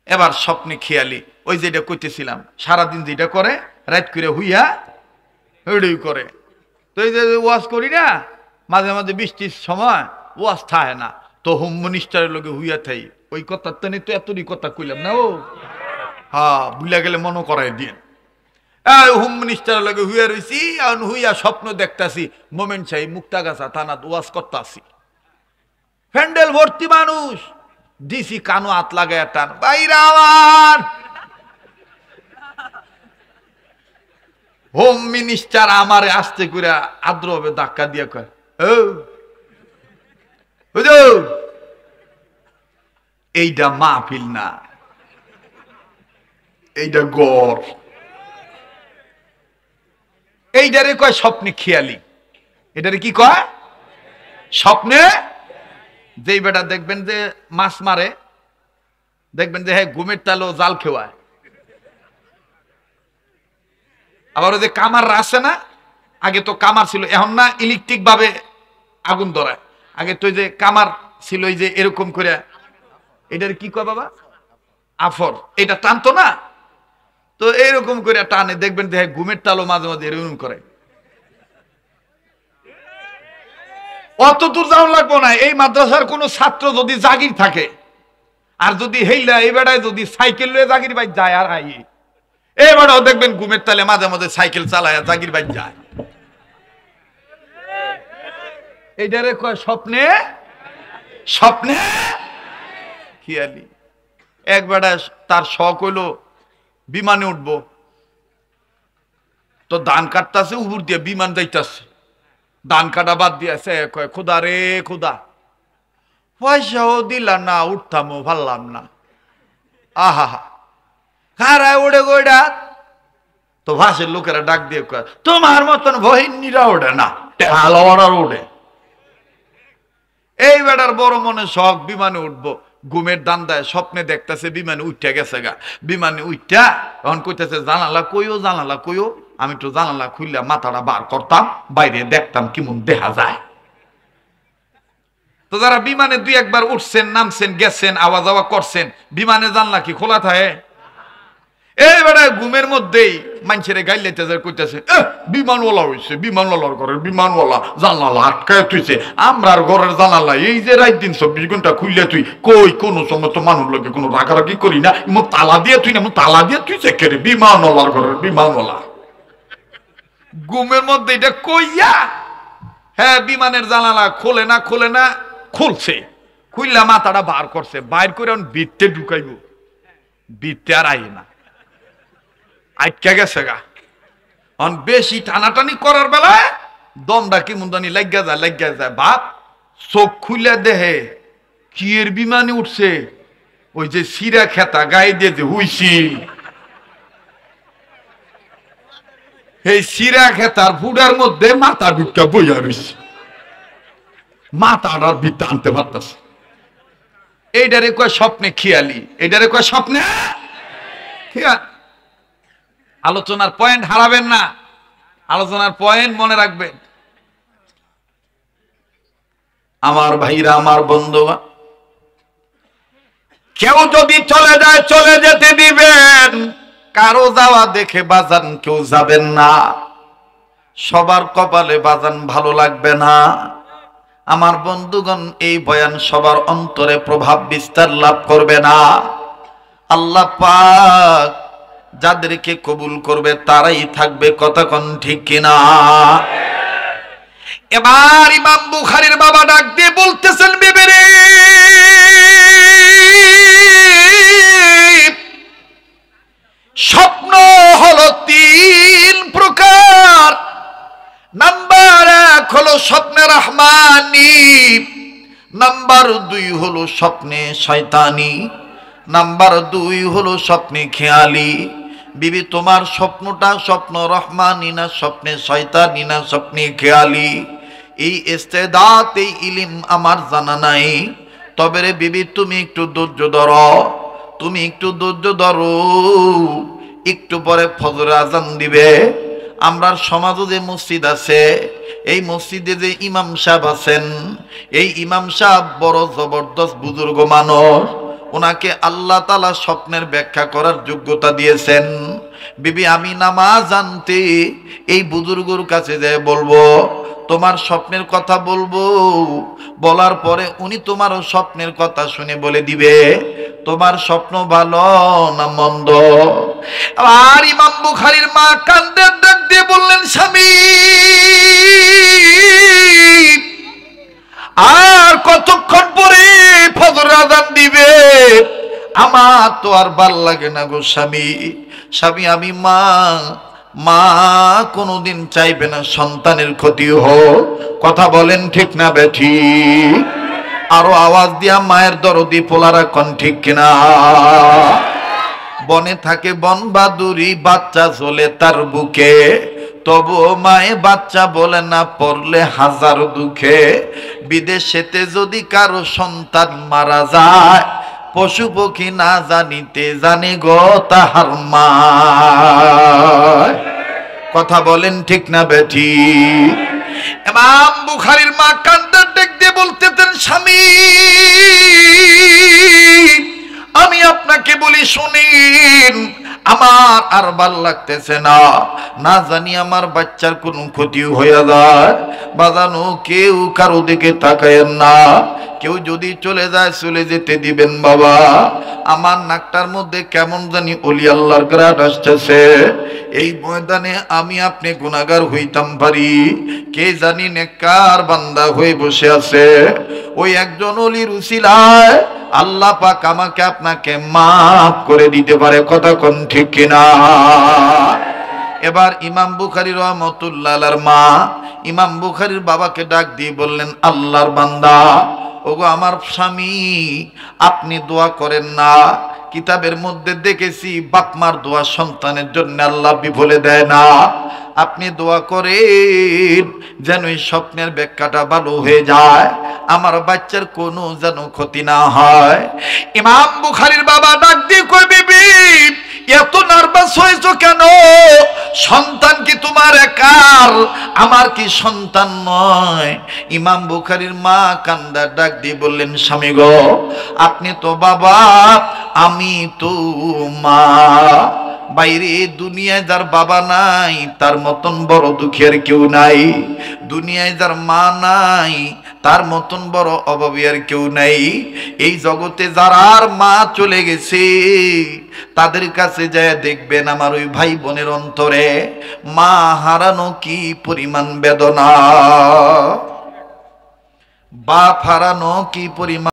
এবার স্বপ্নে খেয়ালি ওই যেটা কইতেছিলাম, সারাদিন যেটা করে রাত করে হুইয়া ওইটাই করে। তো এই যে ওয়াজ করি না, মাঝে মাঝে বৃষ্টির সময় ওয়াজ থাকে না, তো হোম মিনিস্টারের লোকে হুইয়া থাই ওই কথা তো এতই কথা কইলাম না। ও হ্যাঁ, ভুলে গেলে মনে করাই দিয়ে হোম মিনিস্টারের লোকে হুইয়া রয়েছি, হুইয়া স্বপ্ন দেখতাছি মোমেন্ট চাই মুক্তাগাছা থানাত ওয়াজ করতাছি, প্যান্ডেল ভর্তি মানুষ, ডিসি কানো হাত লাগায় টান, বাইরা আমার হোম মিনিস্টার আমারে আস্তে করে আদ্র হবে ধাক্কা দিয়ে কয়, এইটা মাহফিল না, এইটা গড়। এইটারে কয় স্বপ্নে খেয়ালি। এটারে কি কয়? স্বপ্নে। যেই বেটা দেখবেন যে মাছ মারে, দেখবেন যে হ্যাঁ ঘুমের তালেও জাল খেওয়ায়। আবার ওই যে কামার আছে না, আগে তো কামার ছিল, এখন না ইলেকট্রিক ভাবে আগুন ধরায়, আগে তো যে কামার ছিল এই যে এরকম করে, এটার কি কয় বাবা? আফর। এটা টানতো না, তো এইরকম করে টানে, দেখবেন যে ঘুমের তালও মাঝে মাঝে এরকম করে। অত দূর যাওয়া লাগবো না। এই মাদ্রাসার কোন ছাত্র যদি জাগির থাকে, আর যদি হেইলা এই বেড়ায় যদি সাইকেল লয়ে জাগির বাইক যায়, আর আই এই বেড়াও দেখবেন ঘুমের তালে মাঝে মাঝে সাইকেল চালায় জাগির বাইক যায়। এইটারে কয় স্বপ্নে। স্বপ্নে খেয়ালি। এক বেড়া তার শখ হইলো বিমানে উঠবো, তো ধান কাটতেছে, উপর দিয়ে বিমান যাইতেছে, ধান কাটা বাদ দিয়েছে, কয় খুদা রে খুদা, পয়সাও দিলাম না, উঠতামও ভাবলাম না, আহা হা কারায় ওড়ে গোড়া। তো ভাষের লোকেরা ডাক দিয়ে কয়, তোমার মতন বহিনীরা ওড়ে না, টেহালওয়ারা ওড়ে। এই বেটার বড় মনে শখ বিমানে উঠবো, ঘুমের দান্দায় স্বপ্নে দেখতেছে বিমানে উঠতে গেছে গা, বিমানে উঠটা তখন কইতেছে জানালা কইও, জানালা কইও। আমি তো জানালা খুললে মাথাটা বার করতাম, বাইরে দেখতাম কেমন দেখা যায়। তো যারা বিমানে দুই একবার উঠছেন, নামছেন, গেছেন, আওয়া যাওয়া করছেন, বিমানে জানলা কি খোলা থাকে? এইবারে ঘুমের মধ্যেই মানুষের গাইলাইতে কইতেছে, বিমানওয়ালা হয়েছে, বিমানওয়ালার ঘরের বিমানওয়ালা জানালা আটকায় তুইছে, আমরার ঘরের জানালা এই যে রাত দিন 24 ঘন্টা খুললে তুই কই কোনো সময় তো মানুষ লোকে কোনো রাগারাগি করি না, তালা দিয়ে তুই না, তালা দিয়ে তুইছে কেরে বিমানওয়ালার ঘরের বিমানওয়ালা। ঘুমের মধ্যে এটা কইয়া হ্যাঁ বিমানের জানালা খোলে না, খোলে না, খুলছে, খুললা মাথাটা বার করছে, বাইর করে বৃত্তে ঢুকাইব, বৃত্তে আর আই না, আটকা গেছে গা। বেশি টানাটানি করার বেলায় দমটা কি মুন্দানি লাগিয়া যায়, বাপ চোখ খুলে দেহে কি এর বিমানে উঠছে, ওই যে সিরা খেতা গায়ে দিয়ে যে হুইছি, এই সিরা খেতার ফুডার মধ্যে মাথা ঢুকা বইয়া রয়েছে, মাথাটার বৃত্তে আনতে পারতেছে। এইটারে কয় স্বপ্নে খেয়ালি, এইটারে কয় স্বপ্নে খেয়াল। আলোচনার পয়েন্ট হারাবেন না, আলোচনার পয়েন্ট মনে রাখবেন। আমার ভাইরা, আমার বন্ধুরা, কেউ যদি চলে যায় চলে যেতে দিবেন, কারো যাওয়া দেখে বাজান কেউ যাবেন না, সবার কপালে বাজান ভালো লাগবে না। আমার বন্ধুগণ, এই বয়ান সবার অন্তরে প্রভাব বিস্তার লাভ করবে না। আল্লাহ পাক যাদেরকে কবুল করবে তারাই থাকবে, কথা কোন ঠিক কিনা? এবার ইমাম বুখারীর বাবা ডাক দিয়ে বলতেছেন, বিবিরে স্বপ্ন হলো 3 প্রকার। নাম্বার 1 হলো স্বপ্নে রহমানি, নাম্বার 2 হলো স্বপ্নে শয়তানি, নাম্বার 2 হলো স্বপ্নে খেয়ালি। বিবি, তোমার স্বপ্নটা স্বপ্ন রহমানি না স্বপ্নে শয়তানি না স্বপ্নে খেয়ালি? এই ইস্তেদাত, এই ইলম আমার জানা নাই। তবে রে বিবি, তুমি একটু ধৈর্য ধরো, তুমি একটু ধৈর্য ধরো, একটু পরে ফজর আজান দিবে। আমরা সমাজে যে মসজিদ আছে, এই মসজিদে যে ইমাম সাহেব আছেন, এই ইমাম সাহেব বড় জবরদস্ত বুজুর্গ মানুষ। ওনাকে আল্লাহ তাআলা স্বপ্নের ব্যাখ্যা করার যোগ্যতা দিয়েছেন। বিবি আমিনা মা জানতে এই বুজুর্গর কাছে যায় বলবো, তোমার স্বপ্নের কথা বলবো, বলার পরে উনি তোমারও স্বপ্নের কথা শুনে বলে দিবে তোমার স্বপ্ন ভালো না মন্দ। আর ইমাম বুখারীর মা কান্দে ডাক দিয়ে বললেন, স্বামী আর কতক্ষণ পরে ফজর আযান দিবে, আমার তো আর ভাল লাগে না গো স্বামী। স্বামী আমি মা কোনোদিন চাইবে না সন্তানের ক্ষতি হোক। কথা বলেন ঠিক না বেঠিক? আরো আওয়াজ দিয়া মায়ের দরদি পোলারা কোন ঠিক কিনা? বনে থাকে বন বাদুরি, বাচ্চা চলে তার বুকে, তবু মায়ে বাচ্চা বলে না পড়লে হাজার দুঃখে। বিদেশেতে যদি কারো সন্তান মারা যায়, পশু পক্ষী না জানিতে জানে গো তাহার মা। কথা বলেন ঠিক না বেঠিক? ইমাম বুখারীর মা কান্দে ডেক দিয়ে বলতেছেন, স্বামী আমি আপনাকে বলি শুনেন, আমার আর ভাল লাগতেছে না, না জানি আমার বাচ্চার কোনো ক্ষতি হয়ে যায়। বাজানো কেউ কারো দিকে তাকায়েন না, কেউ যদি চলে যায় চলে যেতে দিবেন বাবা। আমার নাকটার মধ্যে কেমন জানি ওলি আল্লাহর গ্রাট আসতেছে। এই ময়দানে আমি আপনি গুনাহগার হইতাম পারি, কে জানি নেককার বান্দা হয়ে বসে আছে। ওই একজন ওলির উসিলায় আল্লাহ পাক আমাকে আপনাকে মাফ করে দিতে পারে। কথা কোন ঠিক কিনা? এবার ইমাম বুখারী রাহমাতুল্লাহ আলাইহির মা ইমাম বুখারীর বাবাকে ডাক দিয়ে বললেন, আল্লাহর বান্দা, ওগো আমার স্বামী, আপনি দোয়া করেন না। কিতাবের মধ্যে দেখেছি বাপমার দোয়া সন্তানের জন্য আল্লাহ বিফলে দেয় না। আপনি দোয়া করেন যেন এই স্বপ্নের ব্যাখ্যাটা ভালো হয়ে যায়, আমার বাচ্চার কোনো যেন ক্ষতি না হয়। ইমাম বুখারীর বাবা ডাক দিয়ে কই, বিবি এত নার্ভাস হয়েছো কেন? সন্তান কি তোমার একার? আমার কি সন্তান নয়? ইমাম বুখারীর মা কান্দা ডাক দিয়ে বললেন, স্বামী গো, আপনি তো বাবা, আমি তো মা। বাইরে দুনিয়ায় যার বাবা নাই তার মতন বড় দুঃখের কেউ নাই। দুনিয়ায় যার মা নাই তার মতন বড় অভাবী আর কেউ নাই। এই জগতে যার মা চলে গেছে তাদের কাছে যায় দেখবেন আমার ওই ভাই বোনের অন্তরে মা হারানো কি পরিমাণ বেদনা, বাপ হারানো কি পরিমাণ